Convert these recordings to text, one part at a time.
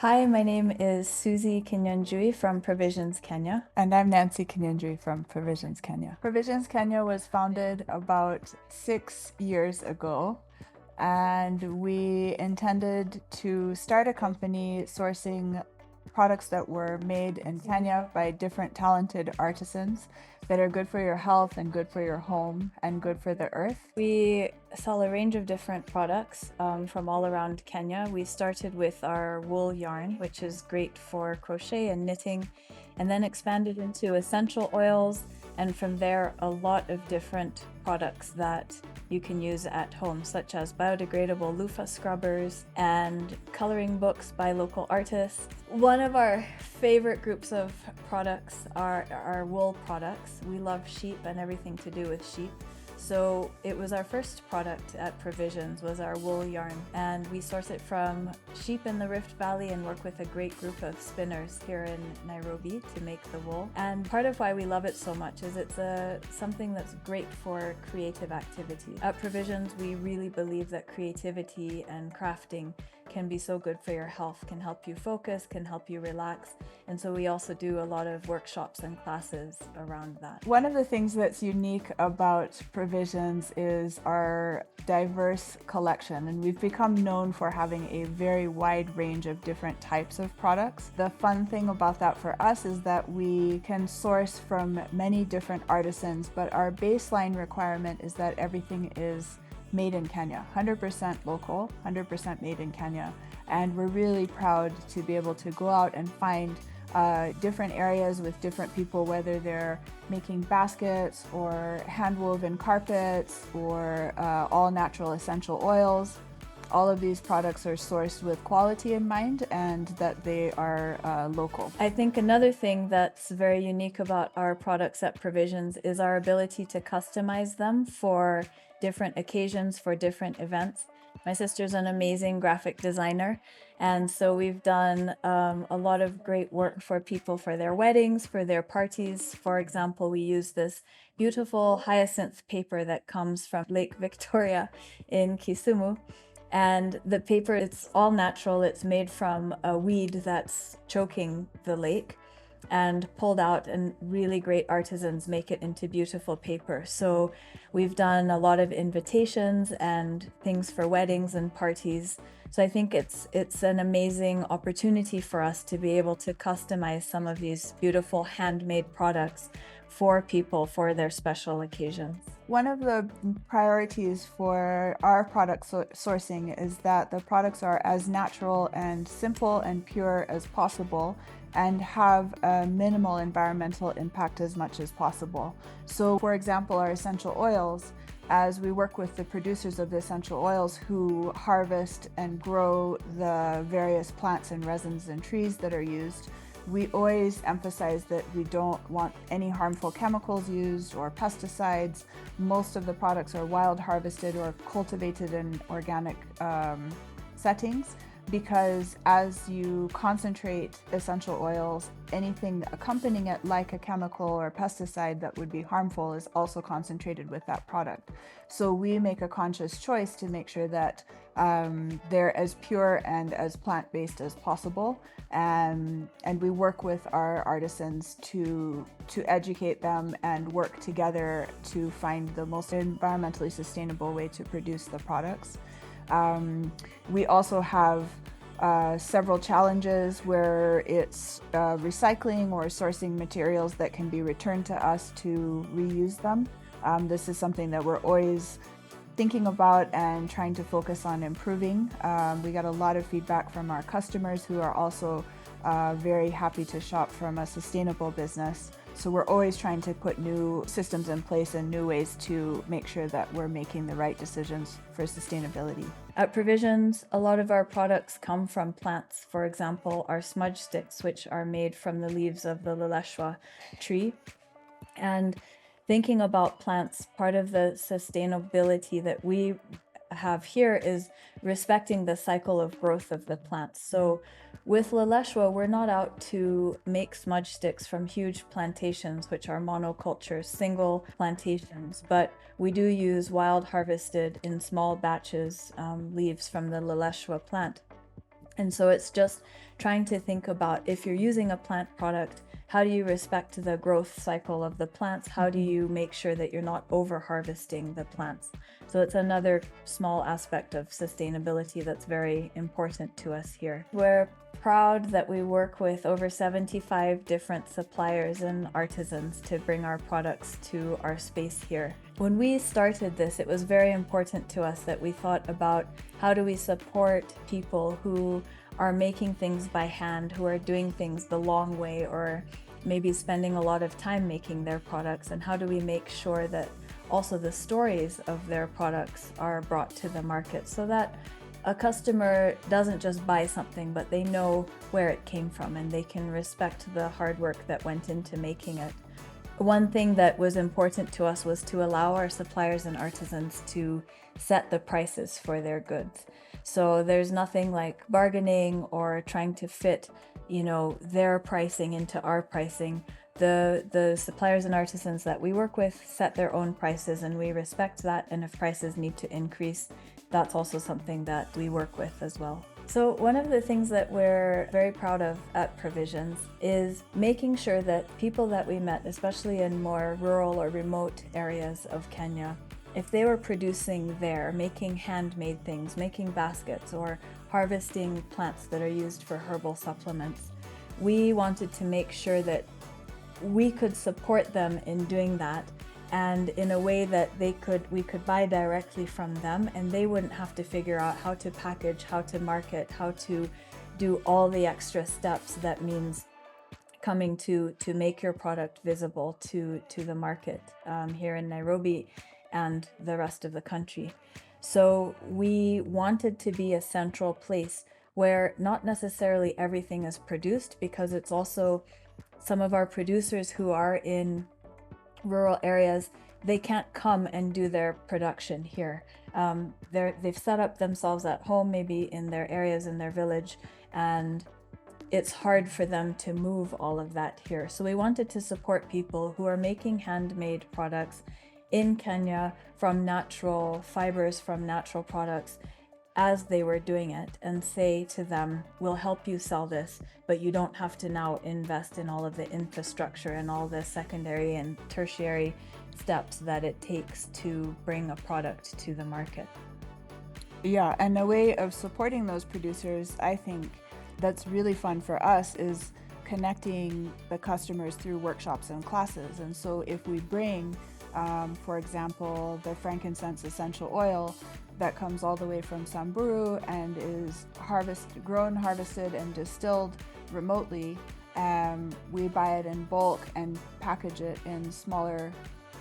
Hi, my name is Susie Kinyanjui from Provisions Kenya. And I'm Nancy Kinyanjui from Provisions Kenya. Provisions Kenya was founded about 6 years ago, and we intended to start a company sourcing products that were made in Kenya by different talented artisans that are good for your health and good for your home and good for the earth. We sell a range of different products from all around Kenya. We started with our wool yarn, which is great for crochet and knitting, and then expanded into essential oils, and from there a lot of different products that you can use at home, such as biodegradable loofah scrubbers and coloring books by local artists. One of our favorite groups of products are wool products. We love sheep and everything to do with sheep. So it was our first product at Provisions was our wool yarn, and we source it from sheep in the Rift Valley and work with a great group of spinners here in Nairobi to make the wool. And part of why we love it so much is it's something that's great for creative activity. At Provisions, we really believe that creativity and crafting can be so good for your health, can help you focus, can help you relax. And so we also do a lot of workshops and classes around that. One of the things that's unique about Provisions is our diverse collection, and we've become known for having a very wide range of different types of products. The fun thing about that for us is that we can source from many different artisans, but our baseline requirement is that everything is made in Kenya, 100% local, 100% made in Kenya. And we're really proud to be able to go out and find different areas with different people, whether they're making baskets or hand-woven carpets or all natural essential oils. All of these products are sourced with quality in mind and that they are local. I think another thing that's very unique about our products at Provisions is our ability to customize them for different occasions, for different events. My sister's an amazing graphic designer, and so we've done a lot of great work for people for their weddings, for their parties. For example, we use this beautiful hyacinth paper that comes from Lake Victoria in Kisumu. And the paper, it's all natural. It's made from a weed that's choking the lake and pulled out, and really great artisans make it into beautiful paper. So we've done a lot of invitations and things for weddings and parties. So I think it's an amazing opportunity for us to be able to customize some of these beautiful handmade products for people for their special occasions. One of the priorities for our product sourcing is that the products are as natural and simple and pure as possible and have a minimal environmental impact as much as possible. So, for example, our essential oils, as we work with the producers of the essential oils who harvest and grow the various plants and resins and trees that are used, we always emphasize that we don't want any harmful chemicals used or pesticides. Most of the products are wild harvested or cultivated in organic settings, because as you concentrate essential oils, anything accompanying it like a chemical or pesticide that would be harmful is also concentrated with that product. So we make a conscious choice to make sure that they're as pure and as plant-based as possible, and we work with our artisans to educate them and work together to find the most environmentally sustainable way to produce the products. We also have several challenges where it's recycling or sourcing materials that can be returned to us to reuse them. This is something that we're always thinking about and trying to focus on improving. We got a lot of feedback from our customers who are also very happy to shop from a sustainable business. So we're always trying to put new systems in place and new ways to make sure that we're making the right decisions for sustainability. At Provisions, a lot of our products come from plants. For example, our smudge sticks, which are made from the leaves of the lileshwa tree. And thinking about plants, part of the sustainability that we have here is respecting the cycle of growth of the plants. So with lileshwa, we're not out to make smudge sticks from huge plantations, which are monocultures, single plantations, but we do use wild harvested in small batches leaves from the lileshwa plant. And so it's just trying to think about, if you're using a plant product, how do you respect the growth cycle of the plants? How do you make sure that you're not over harvesting the plants? So it's another small aspect of sustainability that's very important to us here. We're proud that we work with over 75 different suppliers and artisans to bring our products to our space here. When we started this, it was very important to us that we thought about, how do we support people who are making things by hand, who are doing things the long way, or maybe spending a lot of time making their products, and how do we make sure that also the stories of their products are brought to the market, so that a customer doesn't just buy something, but they know where it came from and they can respect the hard work that went into making it. One thing that was important to us was to allow our suppliers and artisans to set the prices for their goods. So there's nothing like bargaining or trying to fit, their pricing into our pricing. The suppliers and artisans that we work with set their own prices, and we respect that. And if prices need to increase, that's also something that we work with as well. So one of the things that we're very proud of at Provisions is making sure that people that we met, especially in more rural or remote areas of Kenya, if they were producing there, making handmade things, making baskets, or harvesting plants that are used for herbal supplements, we wanted to make sure that we could support them in doing that, and in a way that we could buy directly from them, and they wouldn't have to figure out how to package, how to market, how to do all the extra steps that means coming to make your product visible to the market here in Nairobi and the rest of the country. So we wanted to be a central place where not necessarily everything is produced, because it's also some of our producers who are in rural areas, they can't come and do their production here. They've set up themselves at home, maybe in their areas, in their village, and it's hard for them to move all of that here. So we wanted to support people who are making handmade products in Kenya from natural fibers, from natural products, as they were doing it, and say to them, we'll help you sell this, but you don't have to now invest in all of the infrastructure and all the secondary and tertiary steps that it takes to bring a product to the market. Yeah, and a way of supporting those producers, I think, that's really fun for us is connecting the customers through workshops and classes. And so if we bring, for example, the frankincense essential oil that comes all the way from Samburu and is grown, harvested, and distilled remotely, we buy it in bulk and package it in smaller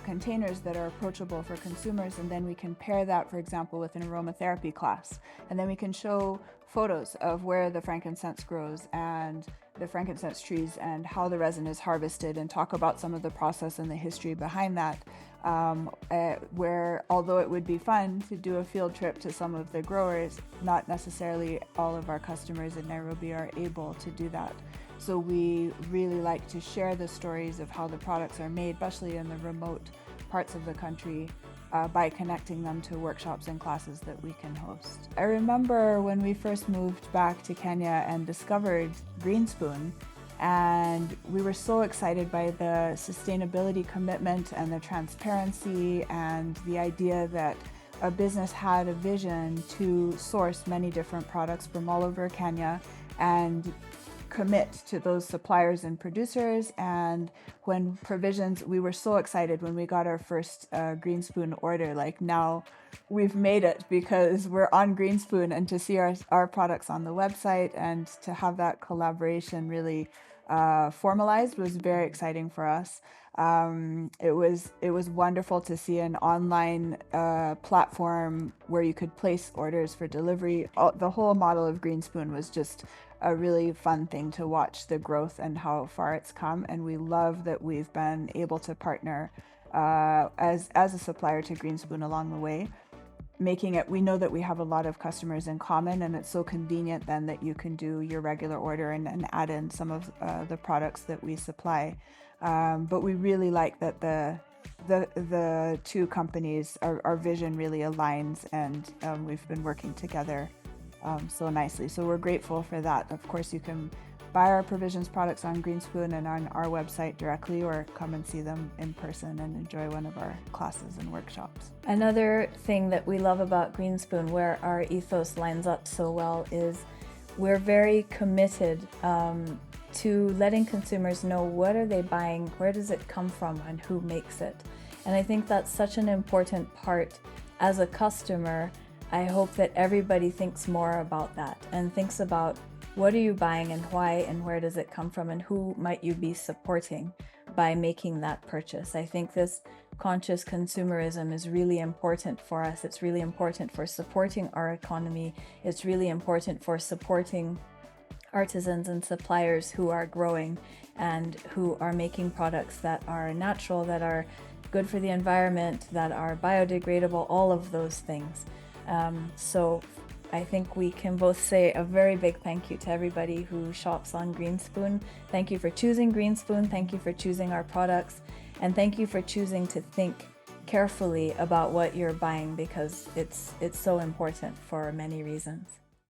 containers that are approachable for consumers, and then we can pair that, for example, with an aromatherapy class, and then we can show photos of where the frankincense grows and the frankincense trees and how the resin is harvested, and talk about some of the process and the history behind that, where although it would be fun to do a field trip to some of the growers, not necessarily all of our customers in Nairobi are able to do that. So we really like to share the stories of how the products are made, especially in the remote parts of the country, by connecting them to workshops and classes that we can host. I remember when we first moved back to Kenya and discovered Green Spoon, and we were so excited by the sustainability commitment and the transparency and the idea that a business had a vision to source many different products from all over Kenya and commit to those suppliers and producers. And when Provisions, we were so excited when we got our first Green Spoon order, like now we've made it because we're on Green Spoon, and to see our products on the website and to have that collaboration really formalized was very exciting for us. It was wonderful to see an online platform where you could place orders for delivery. The whole model of Green Spoon was just a really fun thing to watch, the growth and how far it's come. And we love that we've been able to partner as a supplier to Green Spoon along the way, making it, we know that we have a lot of customers in common, and it's so convenient then that you can do your regular order and add in some of the products that we supply. But we really like that the two companies, our vision really aligns, and we've been working together so nicely. So we're grateful for that. Of course, you can buy our Provisions products on Greenspoon and on our website directly, or come and see them in person and enjoy one of our classes and workshops. Another thing that we love about Greenspoon, where our ethos lines up so well, is we're very committed to letting consumers know what are they buying, where does it come from, and who makes it. And I think that's such an important part. As a customer, I hope that everybody thinks more about that and thinks about what are you buying and why and where does it come from and who might you be supporting by making that purchase. I think this conscious consumerism is really important for us. It's really important for supporting our economy. It's really important for supporting artisans and suppliers who are growing and who are making products that are natural, that are good for the environment, that are biodegradable, all of those things. So I think we can both say a very big thank you to everybody who shops on Greenspoon. Thank you for choosing Greenspoon. Thank you for choosing our products. And thank you for choosing to think carefully about what you're buying, because it's so important for many reasons.